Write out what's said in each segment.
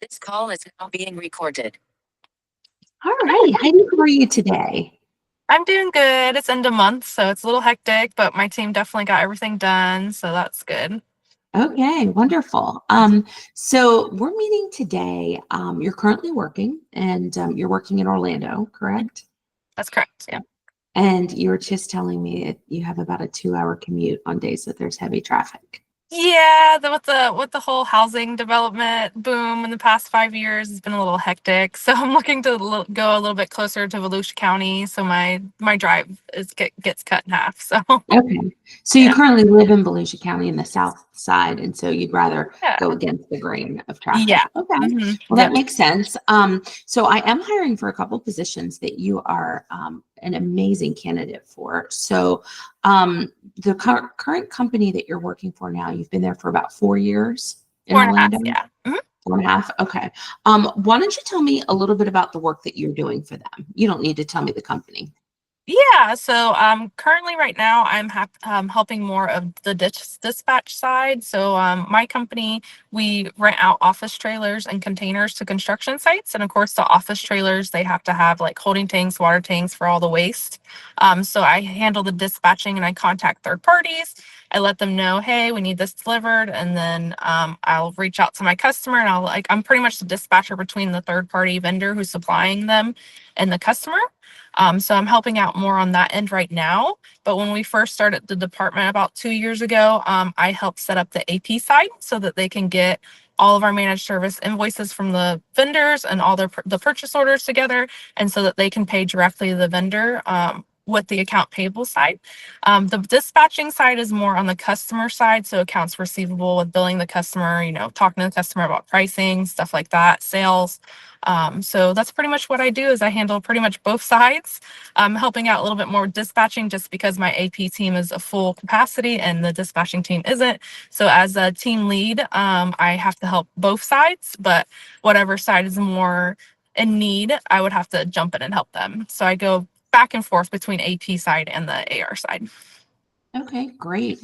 This call is now being recorded. All right, Heidi, how are you today? I'm doing good. It's end of month, so it's a little hectic, but my team definitely got everything done, so that's good. Okay, wonderful. So we're meeting today. You're currently working, and you're working in Orlando, correct? That's correct. Yeah. And you were just telling me that you have about a 2-hour commute on days that there's heavy traffic. Yeah, with the whole housing development boom in the past 5 years, it's been a little hectic. So I'm looking to go a little bit closer to Volusia County, so my drive gets cut in half. So Okay, so you yeah, currently live in Volusia County in the south side, and so you'd rather yeah, go against the grain of traffic. yeah. Okay, well, that Yep. makes sense. So I am hiring for a couple positions that you are an amazing candidate for. So the current company that you're working for now, you've been there for about 4 years in 4.5. Orlando? Yeah. 4.5. Okay. Why don't you tell me a little bit about the work that you're doing for them? You don't need to tell me the company. Yeah, so currently right now I'm helping more of the dispatch side. So my company, we rent out office trailers and containers to construction sites, and of course the office trailers, they have to have like holding tanks, water tanks for all the waste. So I handle the dispatching and I contact third parties. I let them know, hey, we need this delivered, and then I'll reach out to my customer, and I'm pretty much the dispatcher between the third party vendor who's supplying them and the customer. So I'm helping out more on that end right now. But when we first started the department about 2 years ago, I helped set up the AP side so that they can get all of our managed service invoices from the vendors and all the purchase orders together, and so that they can pay directly to the vendor with the account payable side. The dispatching side is more on the customer side, so accounts receivable with billing the customer, talking to the customer about pricing, stuff like that, sales. So that's pretty much what I do is I handle pretty much both sides. I'm helping out a little bit more with dispatching just because my AP team is a full capacity and the dispatching team isn't. So as a team lead, I have to help both sides, but whatever side is more in need, I would have to jump in and help them. So I go back and forth between AP side and the AR side. Okay, great.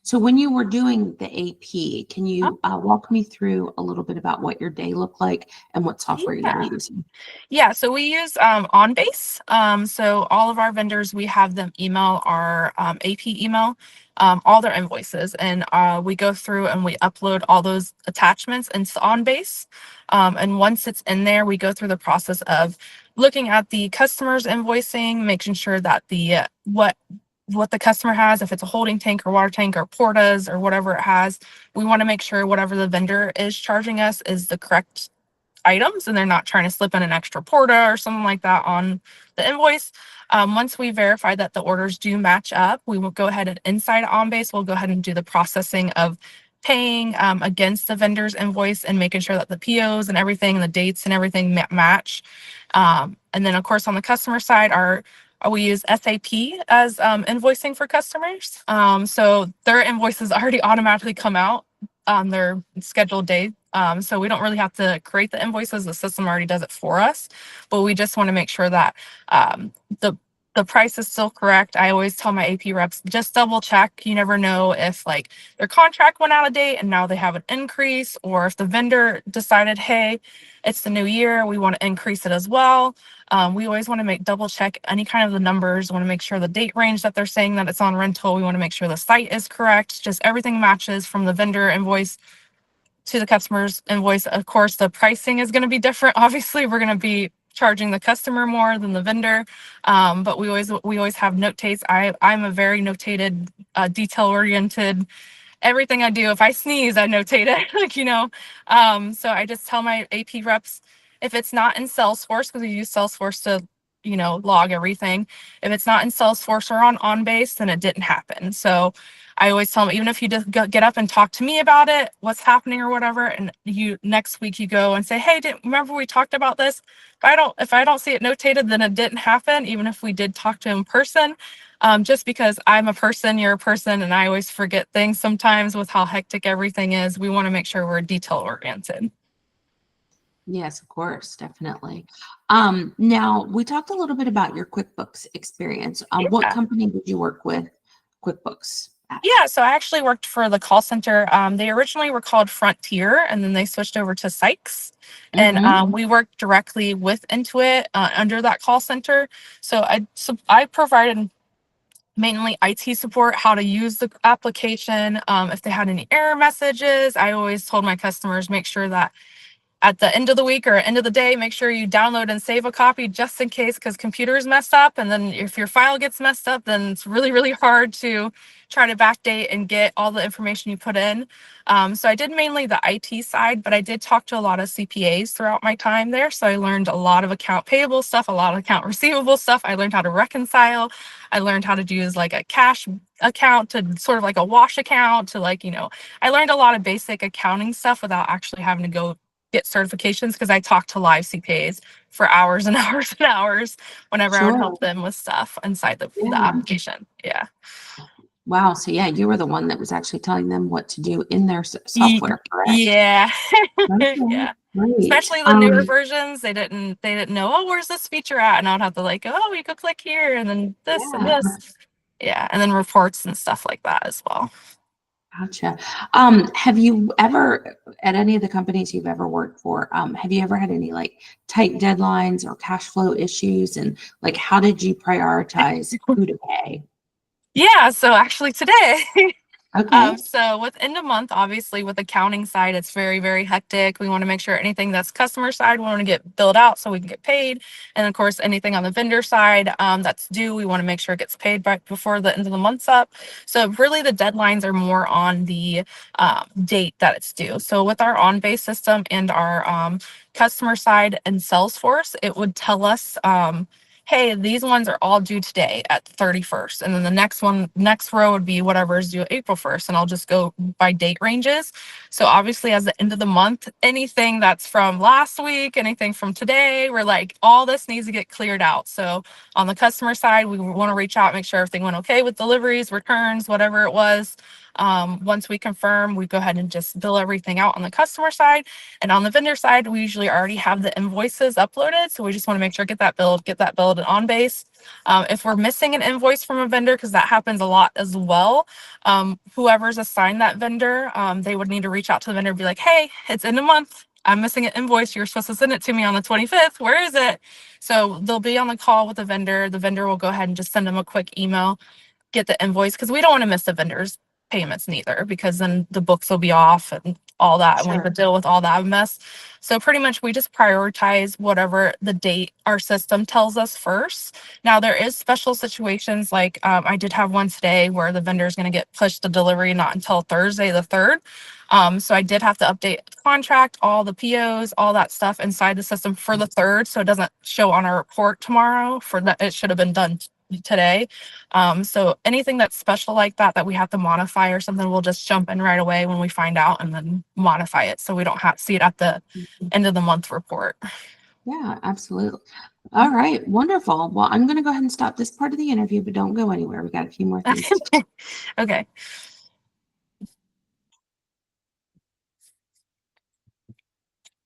So when you were doing the AP, can you walk me through a little bit about what your day looked like and what software you were Yeah. using? Yeah, so we use OnBase. So all of our vendors, we have them email our AP email, all their invoices, and we go through and we upload all those attachments into OnBase. And once it's in there, we go through the process of looking at the customer's invoicing, making sure that the what the customer has, if it's a holding tank or water tank or portas or whatever it has, we want to make sure whatever the vendor is charging us is the correct items and they're not trying to slip in an extra porta or something like that on the invoice. Once we verify that the orders do match up, we will go ahead and inside OnBase, we'll go ahead and do the processing of paying against the vendor's invoice and making sure that the POs and everything and the dates and everything match. And then of course on the customer side, we use SAP as invoicing for customers. So their invoices already automatically come out on their scheduled day. So we don't really have to create the invoices. The system already does it for us, but we just want to make sure that the price is still correct. I always tell my AP reps, just double check. You never know if like their contract went out of date and now they have an increase, or if the vendor decided, hey, it's the new year, we want to increase it as well. We always want to double check any kind of the numbers, want to make sure the date range that they're saying that it's on rental. We want to make sure the site is correct. Just everything matches from the vendor invoice to the customer's invoice. Of course, the pricing is going to be different. Obviously, we're going to be charging the customer more than the vendor, but we always have notates. I'm a very notated, detail-oriented. Everything I do, if I sneeze, I notate it. So I just tell my AP reps if it's not in Salesforce, because we use Salesforce to log everything. If it's not in Salesforce or on Base, then it didn't happen. So I always tell them, even if you just get up and talk to me about it, what's happening or whatever, and next week you go and say, hey, remember we talked about this? If I don't see it notated, then it didn't happen, even if we did talk to him in person. Just because I'm a person, you're a person, and I always forget things sometimes with how hectic everything is. We want to make sure we're detail oriented. Yes, of course, definitely. Now we talked a little bit about your QuickBooks experience. What Yeah. company did you work with QuickBooks that? Yeah, so I actually worked for the call center. They originally were called Frontier, and then they switched over to Sykes. And Mhm. we worked directly with Intuit under that call center. So I provided mainly IT support, how to use the application. If they had any error messages, I always told my customers make sure that at the end of the week or end of the day, make sure you download and save a copy just in case, because computers mess up. And then if your file gets messed up, then it's really, really hard to try to backdate and get all the information you put in. So I did mainly the IT side, but I did talk to a lot of CPAs throughout my time there. So I learned a lot of account payable stuff, a lot of account receivable stuff. I learned how to reconcile. I learned how to use like a cash account to sort of like a wash account to like, I learned a lot of basic accounting stuff without actually having to go get certifications, because I talked to live CPAs for hours and hours and hours whenever I would Sure. help them with stuff inside the Yeah. application. Yeah. Wow. So yeah, you were the one that was actually telling them what to do in their software, correct? Yeah. Okay, Yeah. great. Especially the newer versions, they didn't know, oh, where's this feature at? And I would have to like, oh, you could click here and then this and Yeah, this. Yeah. And then reports and stuff like that as well. gotcha. Have you ever, at any of the companies you've ever worked for, have you ever had any like tight deadlines or cash flow issues? And like, how did you prioritize who to pay? Yeah. So actually today, Okay, so with end of month, obviously with accounting side, it's very, very hectic. We want to make sure anything that's customer side, we want to get billed out so we can get paid. And of course, anything on the vendor side that's due, we want to make sure it gets paid right before the end of the month's up. So really the deadlines are more on the date that it's due. So with our on-base system and our customer side and Salesforce, it would tell us, hey, these ones are all due today at the 31st. And then the next row would be whatever is due April 1st. And I'll just go by date ranges. So obviously, as the end of the month, anything that's from last week, anything from today, we're like, all this needs to get cleared out. So on the customer side, we want to reach out, make sure everything went okay with deliveries, returns, whatever it was. Once we confirm, we go ahead and just bill everything out on the customer side. And on the vendor side, we usually already have the invoices uploaded. So we just want to make sure get that billed and on base. If we're missing an invoice from a vendor, because that happens a lot as well, whoever's assigned that vendor, they would need to reach out to the vendor and be like, hey, it's in a month. I'm missing an invoice. You're supposed to send it to me on the 25th. Where is it? So they'll be on the call with the vendor. The vendor will go ahead and just send them a quick email, get the invoice, because we don't want to miss the vendor's payments neither, because then the books will be off and all that, and we have to sure. deal with all that mess. So pretty much we just prioritize whatever the date our system tells us first. Now there is special situations like I did have one today where the vendor is going to get pushed to delivery not until Thursday the 3rd. So I did have to update the contract, all the POs, all that stuff inside the system for the 3rd, so it doesn't show on our report tomorrow. For that, it should have been done today. So anything that's special like that we have to modify or something, we'll just jump in right away when we find out and then modify it, so we don't have to see it at the end of the month report. Yeah, absolutely. All right, wonderful. Well, I'm going to go ahead and stop this part of the interview, but don't go anywhere. We got a few more things to Okay.